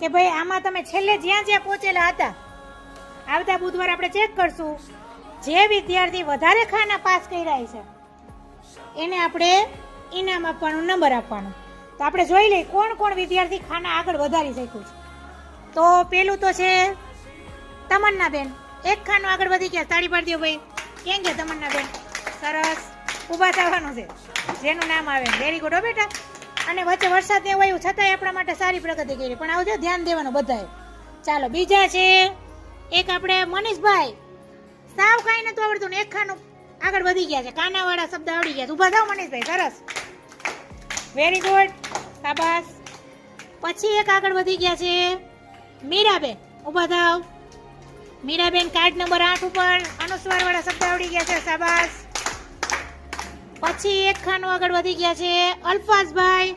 કે ભાઈ આમાં તમે છેલ્લે જ્યાં જ્યાં પહોંચેલા હતા, આવતા બુધવારે આપણે ચેક કરશું. જે વિદ્યાર્થી વધારે ખાના પાસ કર્યા છે એને આપણે ઇનામ આપવાનું, નંબર આપવાનો. તો આપણે જોઈ લઈએ કોણ કોણ વિદ્યાર્થી ખાના આગળ વધારી શક્યું છે. તો પેલું તો છે તમન્નાબેન, એક ખાનું આગળ વધી ગયા. તાળી પાડી દો ભાઈ. કેમ ગયા તમન્નાબેન? સરસ, ઊભા થવાનું છે જેનું નામ આવે. વેરી ગુડ હો બેટા. અને વચ્ચે વરસાદ ને એવું છતાંય આપણા માટે સારી પ્રગતિ કરી. પણ આવજો, ધ્યાન દેવાનું બધાએ. ચાલો બીજા છે એક આપણે મનીષભાઈ, સાવ કાંઈ નતું આવડતું ને એક ખાનું આગળ વધી ગયા છે. કાનાવાળા શબ્દ આવડી ગયા. ઊભા થાવ મનીષભાઈ. સરસ, વેરી ગુડ, શાબાશ. પછી એક આગળ વધી ગયા છે મીરાબેન. ઊભા થાવ મીરાબેન. કાર્ડ નંબર 8 ઉપર અનુસ્વાર વાળા શબ્દ આવડી ગયા છે. શાબાશ. પછી એક ખાનું આગળ વધી ગયા છે અલ્ફાઝભાઈ.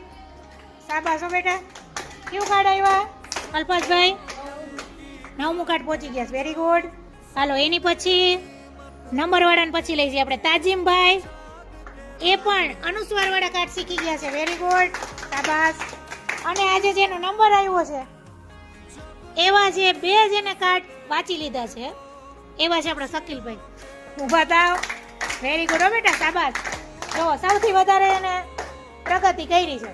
શાબાશ હો બેટા. કેવું કાર્ડ આવ્યા અલ્ફાઝભાઈ? 9મું કાર્ડ પહોંચી ગયા છે. Very good. હાલો એની પછી નંબર વાળાને પછી લઈ જઈએ આપણે તાજીમભાઈ. એ પણ અનુસ્વાર વાળા કાર્ડ શીખી ગયા છે. વેરી ગુડ, શાબાશ. અને આજે જેનો નંબર આવ્યો છે એવા જે 2 જેને કાર્ડ વાંચી લીધા છે એવા છે આપણા શકીલભાઈ. ઊભા થાવ. વેરી ગુડ હો બેટા, શાબાશ. જો સૌથી વધારે એને પ્રગતિ કરી છે.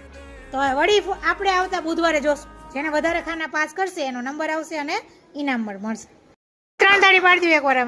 તો હવે વળી આપણે આવતા બુધવારે જોશું જેને વધારે ખાના પાસ કરશે એનો નંબર આવશે અને ઇનામ મળશે. 3 તાળી પાડી દો એકવાર.